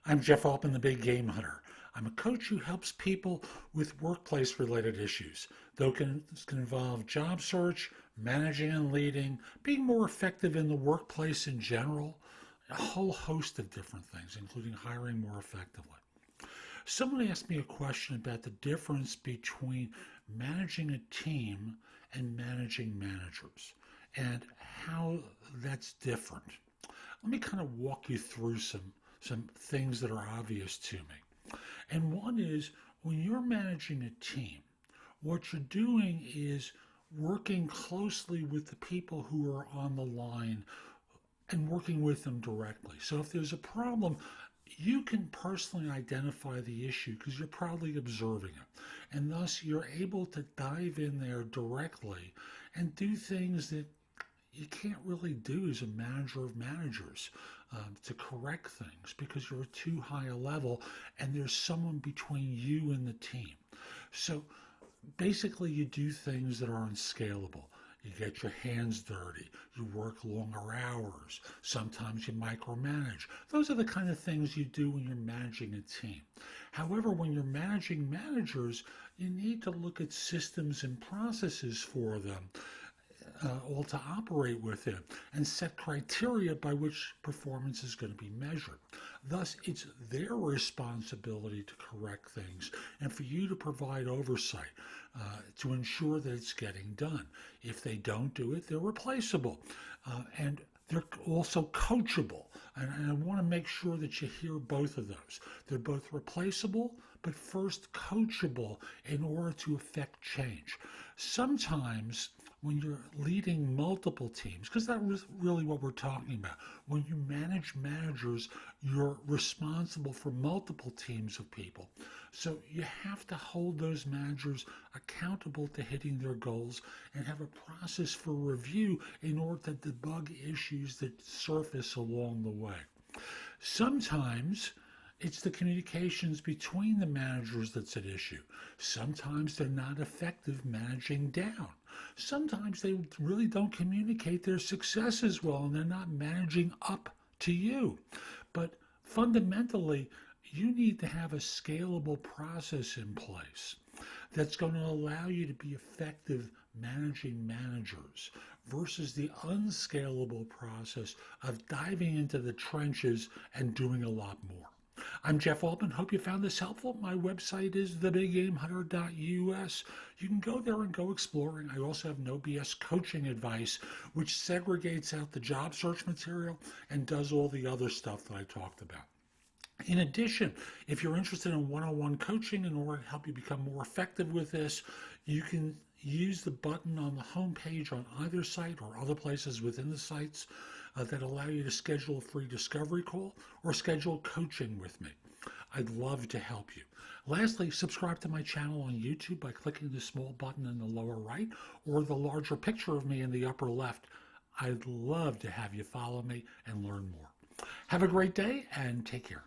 I'm Jeff Altman, the Big Game Hunter. I'm a coach who helps people with workplace related issues. This can involve job search, managing and leading, being more effective in the workplace in general, a whole host of different things, including hiring more effectively. Someone asked me a question about the difference between managing a team and managing managers and how that's different. Let me kind of walk you through some things that are obvious to me. And one is when you're managing a team, what you're doing is working closely with the people who are on the line and working with them directly. So if there's a problem, you can personally identify the issue because you're probably observing it. And thus you're able to dive in there directly and do things that you can't really do as a manager of managers to correct things because you're too high a level and there's someone between you and the team. So basically you do things that are unscalable. You get your hands dirty. You work longer hours. Sometimes you micromanage. Those are the kind of things you do when you're managing a team. However, when you're managing managers, you need to look at systems and processes for them all to operate within and set criteria by which performance is going to be measured. Thus, it's their responsibility to correct things and for you to provide oversight to ensure that it's getting done. If they don't do it, they're replaceable. And they're also coachable. And I want to make sure that you hear both of those. They're both replaceable, but first coachable in order to affect change. Sometimes when you're leading multiple teams, because that was really what we're talking about. When you manage managers, you're responsible for multiple teams of people. So you have to hold those managers accountable to hitting their goals and have a process for review in order to debug issues that surface along the way. Sometimes it's the communications between the managers that's at issue. Sometimes they're not effective managing down. Sometimes they really don't communicate their successes well and they're not managing up to you. But fundamentally, you need to have a scalable process in place that's going to allow you to be effective managing managers versus the unscalable process of diving into the trenches and doing a lot more. I'm Jeff Altman. Hope you found this helpful. My website is thebiggamehunter.us. You can go there and go exploring. I also have no BS coaching advice, which segregates out the job search material and does all the other stuff that I talked about. In addition, if you're interested in one-on-one coaching in order to help you become more effective with this, you can use the button on the home page on either site or other places within the sites that allow you to schedule a free discovery call or schedule coaching with me. I'd love to help you. Lastly, subscribe to my channel on YouTube by clicking the small button in the lower right or the larger picture of me in the upper left. I'd love to have you follow me and learn more. Have a great day and take care.